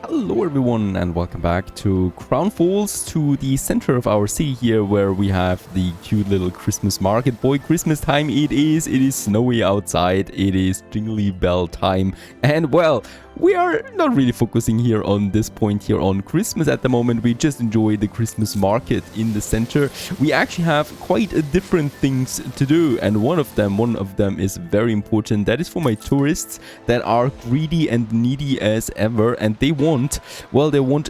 Hello everyone and welcome back to Crown Falls, to the center of our city here, where we have the cute little Christmas market. Boy, Christmas time it is snowy outside, it is jingly bell time, and well, we are not really focusing here on this point here on Christmas at the moment. We just enjoy the Christmas market in the center. We actually have quite different things to do, and one of them is very important. That is for my tourists that are greedy and needy as ever, and they want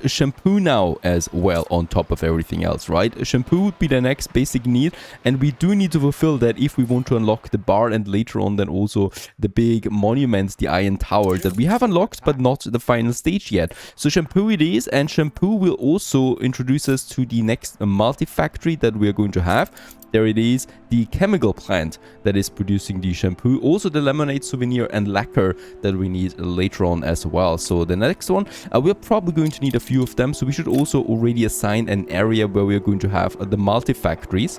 a shampoo now as well on top of everything else, right? A shampoo would be the next basic need, and we do need to fulfill that if we want to unlock the bar and later on then also the big monuments, the Iron Tower that we have unlocked but not the final stage yet. So shampoo it is, and shampoo will also introduce us to the next multi-factory that we are going to have. There it is, the chemical plant that is producing the shampoo, also the lemonade souvenir and lacquer that we need later on as well. So the next one, we're probably going to need a few of them, so we should also already assign an area where we are going to have the multi-factories.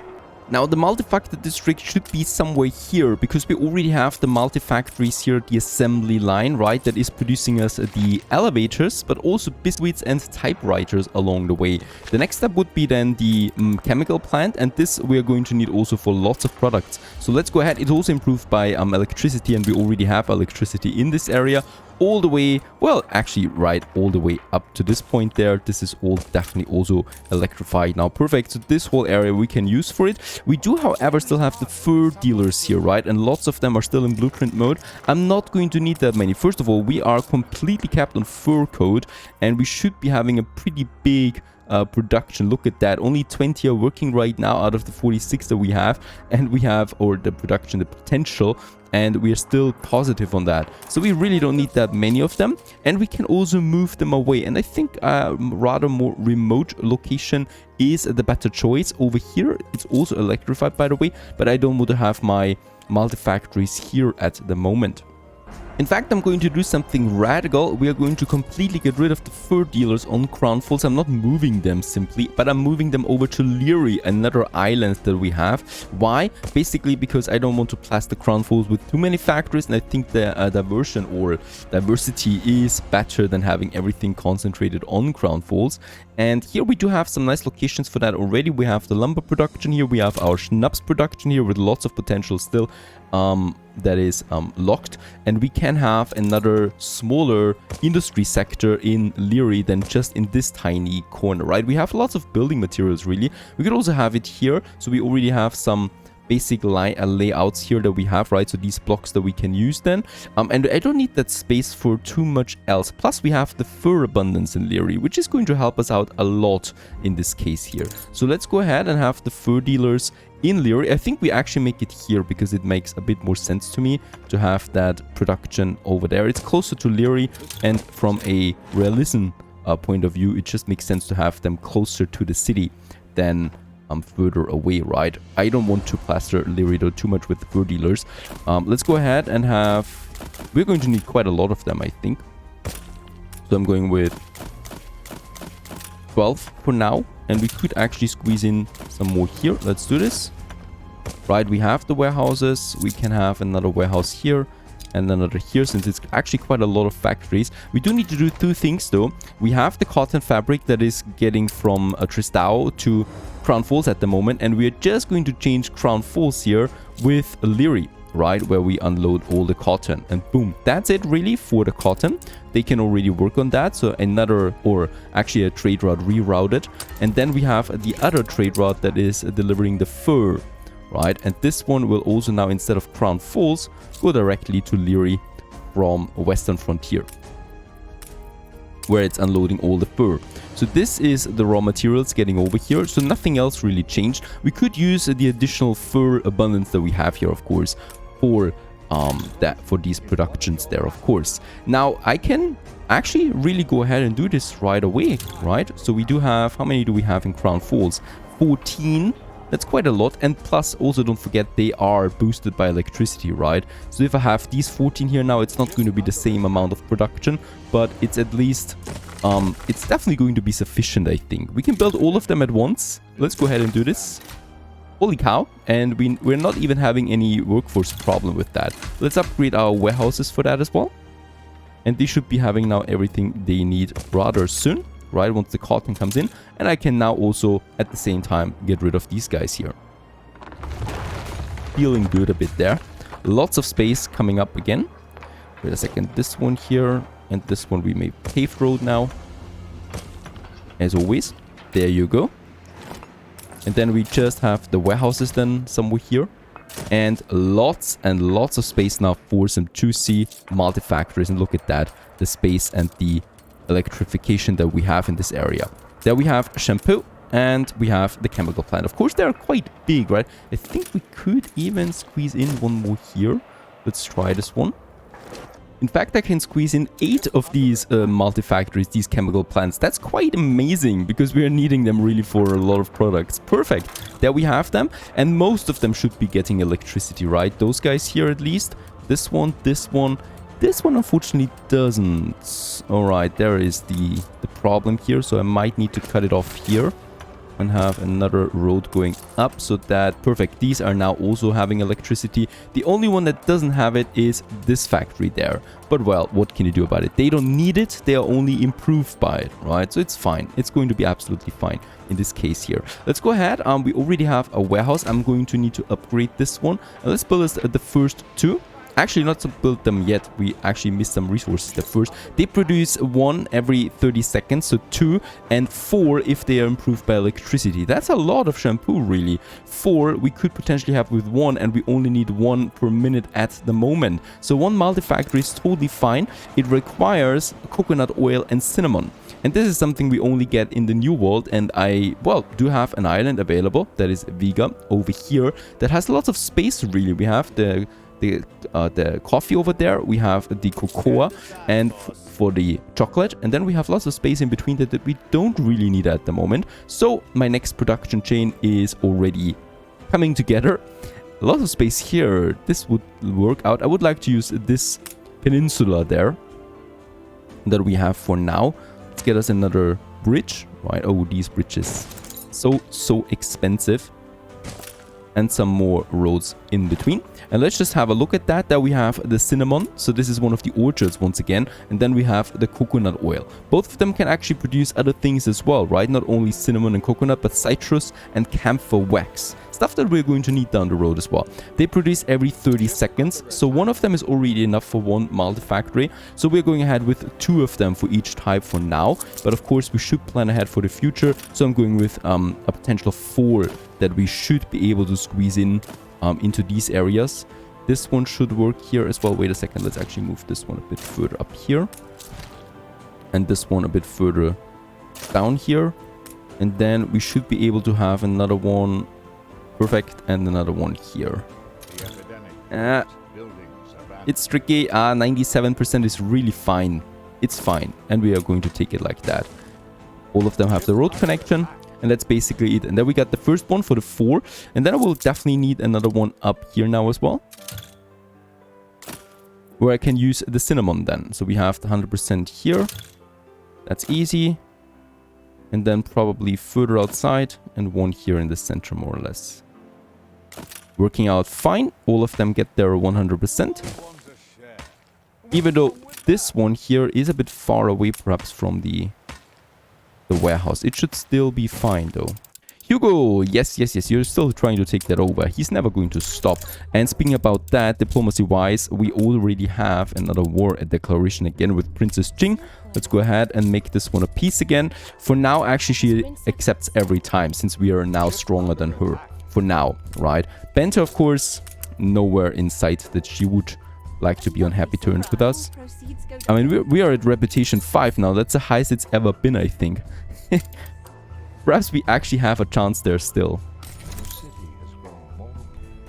Now, the multi-factor district should be somewhere here, because we already have the multi-factories here, the assembly line, right, that is producing us the elevators, but also biscuits and typewriters along the way. The next step would be then the chemical plant, and this we are going to need also for lots of products. So let's go ahead. It's also improved by electricity, and we already have electricity in this area. All the way, well, actually, right, all the way up to this point there. This is all definitely also electrified now. Perfect. So this whole area we can use for it. We do, however, still have the fur dealers here, right? And lots of them are still in blueprint mode. I'm not going to need that many. First of all, we are completely capped on fur code, and we should be having a pretty big production. Look at that, only 20 are working right now out of the 46 that we have, and we have, or the production, the potential, and we are still positive on that. So we really don't need that many of them, and we can also move them away. And I think a rather more remote location is the better choice. Over here, it's also electrified, by the way, but I don't want to have my multi-factories here at the moment. In fact, I'm going to do something radical. We are going to completely get rid of the fur dealers on Crown Falls. I'm not moving them simply, but I'm moving them over to Leary, another island that we have. Why? Basically because I don't want to plaster Crown Falls with too many factories, and I think the diversity is better than having everything concentrated on Crown Falls. And here we do have some nice locations for that already. We have the lumber production here. We have our schnapps production here with lots of potential still. That is locked, and we can have another smaller industry sector in Leary than just in this tiny corner, right? We have lots of building materials, really. We could also have it here, so we already have some basic layouts here that we have, right? So these blocks that we can use then, and I don't need that space for too much else. Plus we have the fur abundance in Leary, which is going to help us out a lot in this case here. So let's go ahead and have the fur dealers in Leary. I think we actually make it here because it makes a bit more sense to me to have that production over there. It's closer to Leary, and from a realism point of view, it just makes sense to have them closer to the city than further away, right? I don't want to plaster Leary though too much with the fur dealers. Let's go ahead and have, we're going to need quite a lot of them, I think. So I'm going with 12 for now, and we could actually squeeze in some more here. Let's do this. Right, we have the warehouses. We can have another warehouse here and another here, since it's actually quite a lot of factories. We do need to do two things though. We have the cotton fabric that is getting from Tristão to Crown Falls at the moment, and we are just going to change Crown Falls here with Leary, right, where we unload all the cotton, and boom, that's it really for the cotton. They can already work on that. So another, or actually a trade route rerouted, and then we have the other trade route that is delivering the fur, right? And this one will also now, instead of Crown Falls, go directly to Leary from Western Frontier, where it's unloading all the fur. So this is the raw materials getting over here, so nothing else really changed. We could use the additional fur abundance that we have here, of course, for these productions there, of course. Now I can actually really go ahead and do this right away, right? So we do have, how many do we have in Crown Falls? 14. That's quite a lot, and plus also don't forget they are boosted by electricity, right? So if I have these 14 here now, it's not going to be the same amount of production, but it's at least, it's definitely going to be sufficient, I think. We can build all of them at once. Let's go ahead and do this. Holy cow, and we're not even having any workforce problem with that. Let's upgrade our warehouses for that as well. And they should be having now everything they need rather soon, right? Once the cotton comes in. And I can now also, at the same time, get rid of these guys here. Feeling good a bit there. Lots of space coming up again. Wait a second. This one here and this one we made paved road now. As always. There you go. And then we just have the warehouses then somewhere here. And lots of space now for some juicy multi-factories. And look at that. The space and the electrification that we have in this area. There we have shampoo. And we have the chemical plant. Of course, they're quite big, right? I think we could even squeeze in one more here. Let's try this one. In fact, I can squeeze in 8 of these multi-factories, these chemical plants. That's quite amazing because we are needing them really for a lot of products. Perfect. There we have them. And most of them should be getting electricity, right? Those guys here at least. This one, this one. This one unfortunately doesn't. Alright, there is the problem here. So I might need to cut it off here. And have another road going up so that perfect. These are now also having electricity. The only one that doesn't have it is this factory there. But well, what can you do about it? They don't need it. They are only improved by it, right? So it's fine. It's going to be absolutely fine in this case here. Let's go ahead. We already have a warehouse. I'm going to need to upgrade this one. And let's build the first 2. Actually, not to build them yet. We actually missed some resources at first. They produce 1 every 30 seconds, so 2 and 4 if they are improved by electricity. That's a lot of shampoo, really. 4 we could potentially have with 1, and we only need 1 per minute at the moment. So 1 multi-factory is totally fine. It requires coconut oil and cinnamon. And this is something we only get in the New World, and I, well, do have an island available. That is Vega over here. That has lots of space, really. We have the coffee over there, we have the cocoa and for the chocolate, and then we have lots of space in between that we don't really need at the moment. So my next production chain is already coming together. A lot of space here. This would work out. I would like to use this peninsula there that we have for now. Let's get us another bridge, right? Oh, these bridges, so expensive. And some more roads in between. And let's just have a look at that. There we have the cinnamon. So this is one of the orchards once again. And then we have the coconut oil. Both of them can actually produce other things as well, right? Not only cinnamon and coconut, but citrus and camphor wax. Stuff that we're going to need down the road as well. They produce every 30 seconds. So one of them is already enough for 1 multi-factory. So we're going ahead with 2 of them for each type for now. But of course, we should plan ahead for the future. So I'm going with a potential 4 that we should be able to squeeze in into these areas. This one should work here as well. Wait a second. Let's actually move this one a bit further up here. And this one a bit further down here. And then we should be able to have another one. Perfect. And another one here. It's tricky. 97% is really fine. It's fine. And we are going to take it like that. All of them have the road connection. And that's basically it. And then we got the first one for the 4. And then I will definitely need another one up here now as well. Where I can use the cinnamon then. So we have the 100% here. That's easy. And then probably further outside. And 1 here in the center more or less. Working out fine. All of them get their 100%. Even though this one here is a bit far away perhaps from the warehouse. It should still be fine though. Hugo, yes, you're still trying to take that over. He's never going to stop. And speaking about that, diplomacy-wise, we already have another war declaration again with Princess Jing. Let's go ahead and make this one a peace again. For now, actually, she accepts every time since we are now stronger than her. For now, right? Benta, of course, nowhere in sight that she would like to be on happy terms with us. I mean, we are at reputation 5 now. That's the highest it's ever been, I think. Perhaps we actually have a chance there still.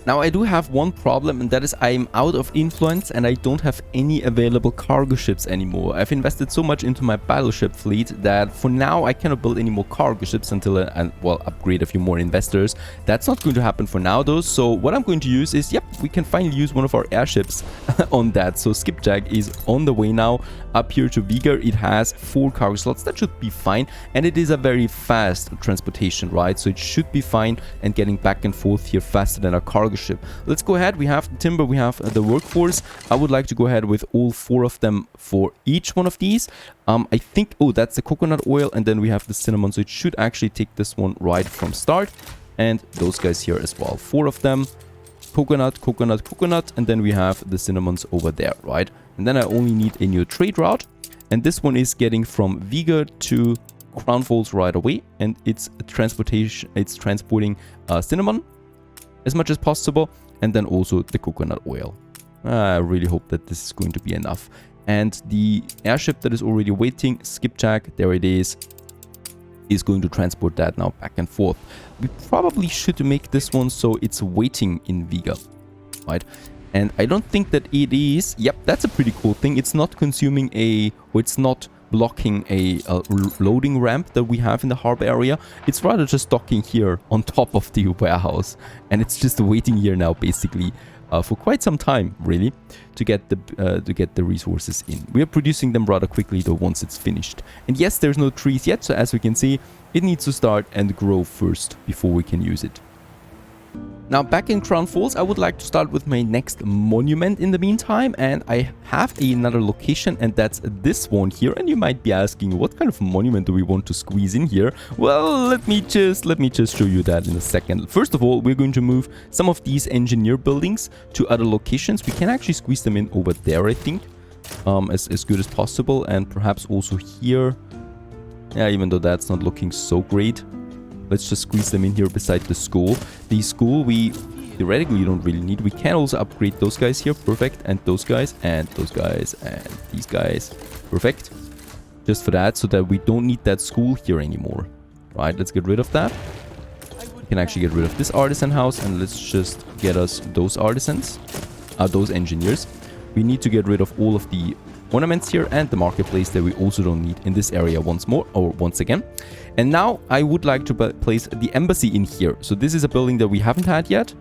Now, I do have one problem, and that is I'm out of influence and I don't have any available cargo ships anymore. I've invested so much into my battleship fleet that for now I cannot build any more cargo ships until I well, upgrade a few more investors. That's not going to happen for now though. So what I'm going to use is, yep, we can finally use one of our airships on that. So Skipjack is on the way now. up here to Vega, it has 4 cargo slots. That should be fine, and it is a very fast transportation, right? So it should be fine, and getting back and forth here faster than a cargo ship. Let's go ahead. We have the timber, we have the workforce. I would like to go ahead with all 4 of them for each one of these. I think, oh, that's the coconut oil, and then we have the cinnamon, so it should actually take this one right from start. And those guys here as well, 4 of them. Coconut, coconut, coconut, and then we have the cinnamons over there, right? And then I only need a new trade route, and this one is getting from Vega to Crown Falls right away, and it's transporting cinnamon as much as possible, and then also the coconut oil. I really hope that this is going to be enough. And the airship that is already waiting, Skipjack, there it is going to transport that now back and forth. We probably should make this one so it's waiting in Vega, right? And I don't think that it is. Yep, that's a pretty cool thing. It's not consuming or it's not blocking a loading ramp that we have in the harbor area. It's rather just docking here on top of the warehouse, and it's just waiting here now basically for quite some time, really, to get the resources in. We are producing them rather quickly though once it's finished. And yes, there's no trees yet, so as we can see, it needs to start and grow first before we can use it. Now, back in Crown Falls, I would like to start with my next monument in the meantime, and I have another location, and that's this one here. And you might be asking, what kind of monument do we want to squeeze in here? Well, let me just show you that in a second. First of all, we're going to move some of these engineer buildings to other locations. We can actually squeeze them in over there, I think, as good as possible, and perhaps also here. Yeah, even though that's not looking so great. Let's just squeeze them in here beside the school. The school we theoretically don't really need. We can also upgrade those guys here. Perfect. And those guys, and those guys, and these guys. Perfect. Just for that, so that we don't need that school here anymore. Right, let's get rid of that. We can actually get rid of this artisan house, and let's just get us those artisans. Those engineers. We need to get rid of all of the ornaments here and the marketplace that we also don't need in this area once again. And now I would like to place the embassy in here. So this is a building that we haven't had yet,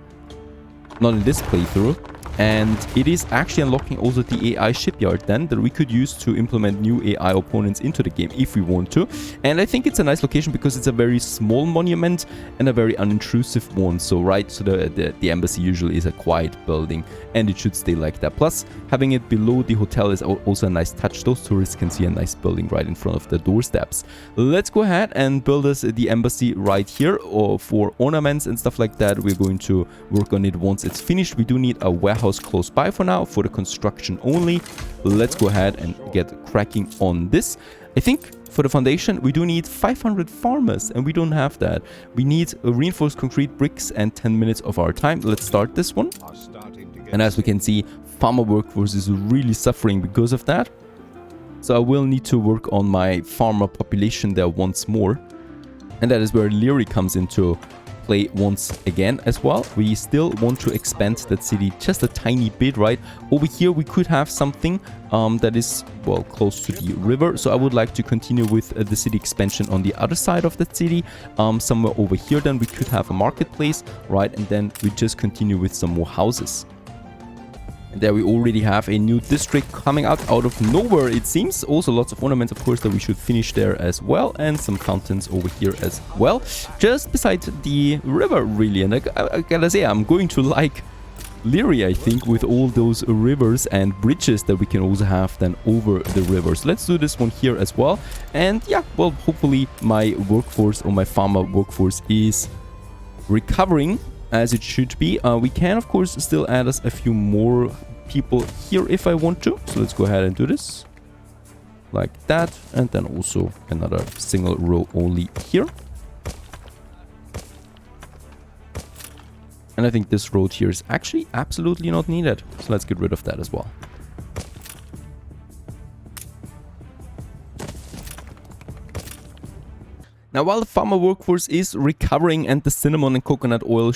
not in this playthrough, and it is actually unlocking also the AI shipyard then that we could use to implement new AI opponents into the game if we want to. And I think it's a nice location because it's a very small monument and a very unintrusive one. So the embassy usually is a quiet building, and it should stay like that. Plus, having it below the hotel is also a nice touch. Those tourists can see a nice building right in front of the doorsteps. Let's go ahead and build us the embassy right here, or for ornaments and stuff like that. We're going to work on it once it's finished. We do need a warehouse close by for now, for the construction only. Let's go ahead and get cracking on this. I think for the foundation we do need 500 farmers, and we don't have that. We need reinforced concrete bricks and 10 minutes of our time. Let's start this one. And as we can see, farmer workforce is really suffering because of that. So I will need to work on my farmer population there once more. And that is where Leary comes into play once again as well. We still want to expand that city just a tiny bit, right? Over here we could have something that is, well, close to the river. So I would like to continue with the city expansion on the other side of that city. Somewhere over here then we could have a marketplace, right? And then we just continue with some more houses. And there we already have a new district coming out of nowhere, it seems. Also lots of ornaments, of course, that we should finish there as well. And some fountains over here as well. Just beside the river, really. And I gotta say, I'm going to like Leary, I think, with all those rivers and bridges that we can also have then over the rivers. Let's do this one here as well. And yeah, well, hopefully my workforce, or my farmer workforce, is recovering as it should be. We can, of course, still add us a few more people here if I want to. So let's go ahead and do this like that, and then also another single row only here. And I think this road here is actually absolutely not needed, so let's get rid of that as well. Now, while the farmer workforce is recovering and the cinnamon and coconut oil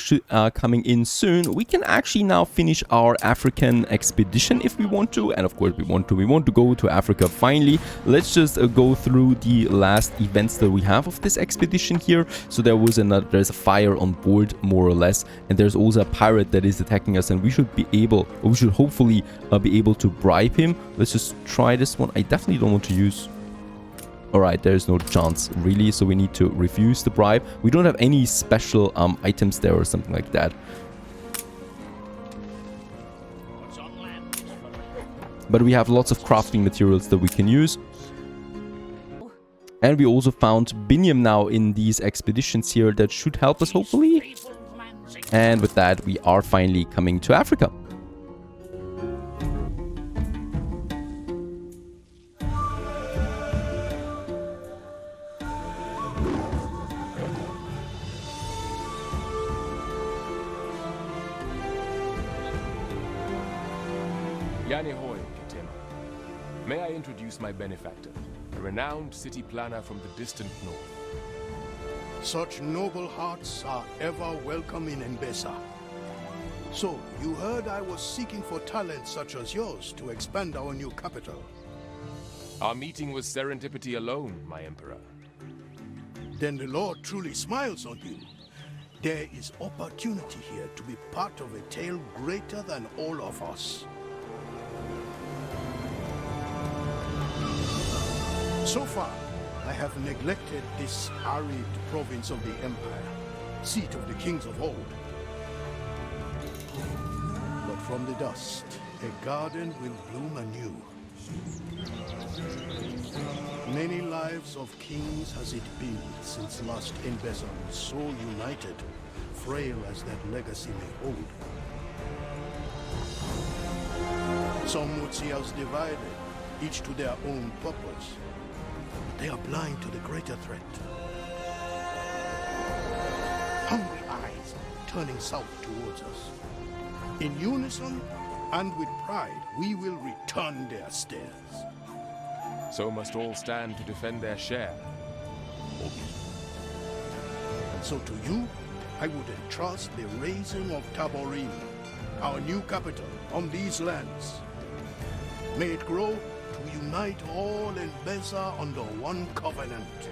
coming in soon, we can actually now finish our African expedition if we want to. And of course, we want to go to Africa finally. Let's just go through the last events that we have of this expedition here. So there's a fire on board, more or less, and there's also a pirate that is attacking us, and we should hopefully be able to bribe him. Let's just try this one. I definitely don't want to use... Alright, there's no chance, really, so we need to refuse the bribe. We don't have any special items there or something like that. But we have lots of crafting materials that we can use. And we also found Binium now in these expeditions here that should help us, hopefully. And with that, we are finally coming to Africa. May I introduce my benefactor, a renowned city planner from the distant north. Such noble hearts are ever welcome in ENBESA. So, you heard I was seeking for talent such as yours to expand our new capital. Our meeting was serendipity alone, my emperor. Then the Lord truly smiles on you. There is opportunity here to be part of a tale greater than all of us. So far, I have neglected this arid province of the Empire, seat of the kings of old. But from the dust, a garden will bloom anew. Many lives of kings has it been since last ENBESA was so united, frail as that legacy may hold. Some would see us divided, each to their own purpose. They are blind to the greater threat. Hungry eyes turning south towards us. In unison and with pride, we will return their stares. So must all stand to defend their share. And so to you, I would entrust the raising of Taborim, our new capital, on these lands. May it grow to unite all ENBESA under one covenant.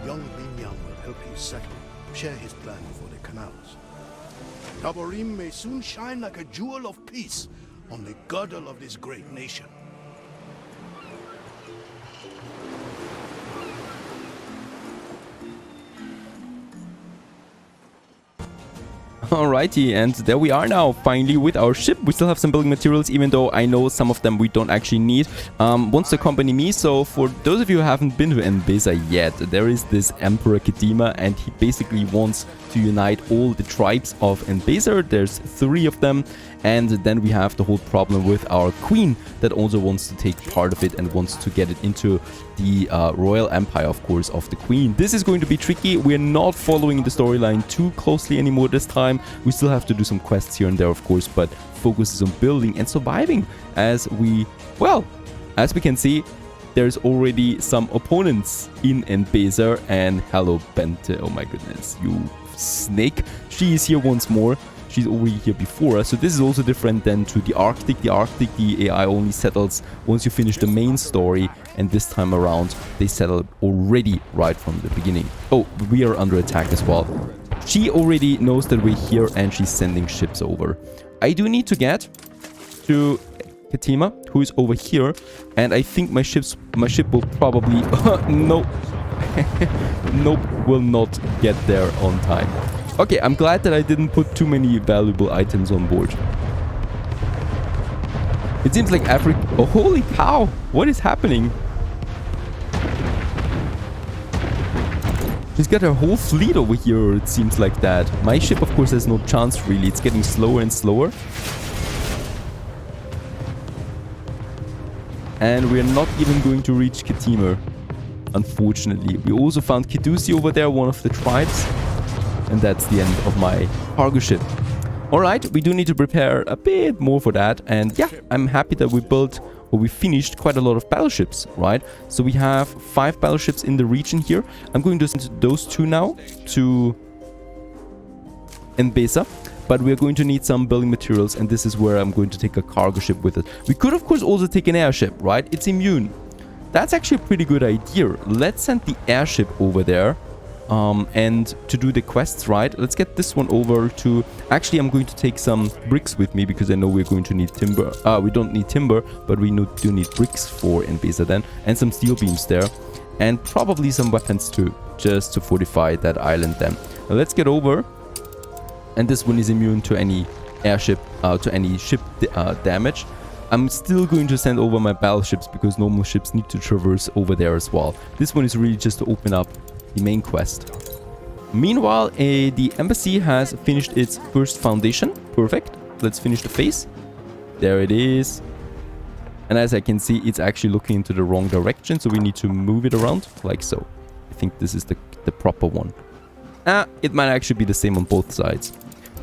Young Binyam will help you settle, share his plan for the canals. Taborim may soon shine like a jewel of peace on the girdle of this great nation. Alrighty, and there we are now, finally, with our ship. We still have some building materials, even though I know some of them we don't actually need. Wants to accompany me, so for those of you who haven't been to ENBESA yet, there is this Emperor Kadima, and he basically wants to unite all the tribes of ENBESA. There's 3 of them, and then we have the whole problem with our queen that also wants to take part of it and wants to get it into the royal empire, of course, of the queen. This is going to be tricky. We're not following the storyline too closely anymore this time. We still have to do some quests here and there, of course, but focus is on building and surviving as we can see. There's already some opponents in ENBESA, and hello Bente, oh my goodness, you snake. She is here once more. She's already here before us, so this is also different than to the Arctic. The Arctic, the AI only settles once you finish the main story, and this time around they settle already right from the beginning. Oh, we are under attack as well. She already knows that we're here and she's sending ships over. I do need to get to Katima, who is over here, and I think my ship will probably nope. Nope, will not get there on time. Okay, I'm glad that I didn't put too many valuable items on board. It seems like Africa... Oh, holy cow! What is happening? She's got her whole fleet over here, it seems like that. My ship, of course, has no chance, really. It's getting slower and slower. And we're not even going to reach Katima, unfortunately. We also found Kidusi over there, one of the tribes. And that's the end of my cargo ship. Alright, we do need to prepare a bit more for that. And yeah, I'm happy that we built or we finished quite a lot of battleships, right? So we have 5 battleships in the region here. I'm going to send those 2 now to ENBESA. But we're going to need some building materials, and this is where I'm going to take a cargo ship with us. We could, of course, also take an airship, right? It's immune. That's actually a pretty good idea. Let's send the airship over there and to do the quests, right? Let's get this one over to... Actually, I'm going to take some bricks with me because I know we're going to need timber. We don't need timber, but we do need bricks for ENBESA then. And some steel beams there. And probably some weapons too, just to fortify that island then. Now, let's get over. And this one is immune to any airship, to any ship damage. I'm still going to send over my battleships because normal ships need to traverse over there as well. This one is really just to open up the main quest. Meanwhile, the embassy has finished its first foundation. Perfect. Let's finish the face. There it is. And as I can see, it's actually looking into the wrong direction, so we need to move it around like so. I think this is the proper one. It might actually be the same on both sides.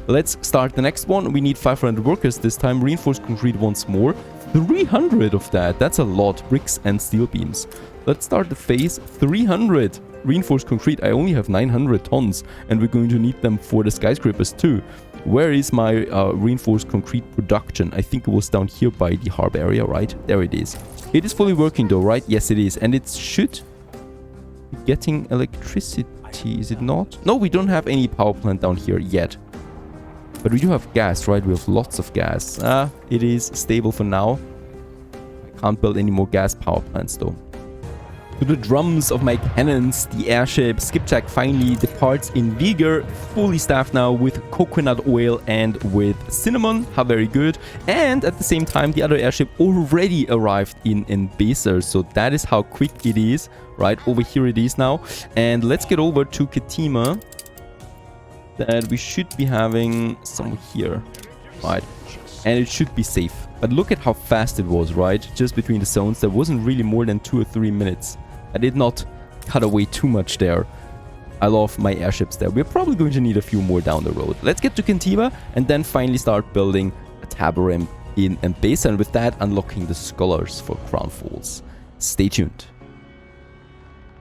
Let's start the next one. We need 500 workers this time. Reinforced concrete once more. 300 of that. That's a lot. Bricks and steel beams. Let's start the phase. 300 reinforced concrete. I only have 900 tons. And we're going to need them for the skyscrapers too. Where is my reinforced concrete production? I think it was down here by the harbor area, right? There it is. It is fully working though, right? Yes, it is. And it should be getting electricity. Is it not? No, we don't have any power plant down here yet. But we do have gas, right? We have lots of gas. It is stable for now. I can't build any more gas power plants though. To the drums of my cannons, the airship Skipjack finally departs in vigor, fully staffed now with coconut oil and with cinnamon. How very good. And at the same time, the other airship already arrived in ENBESA. So that is how quick it is, right? Over here it is now. And let's get over to Katima. That we should be having somewhere here, right? And it should be safe. But look at how fast it was, right? Just between the zones, there wasn't really more than 2 or 3 minutes. I did not cut away too much there. I love my airships there. We're probably going to need a few more down the road. Let's get to Kentiva and then finally start building a Taborem in ENBESA, and with that unlocking the scholars for Crown Falls. Stay tuned.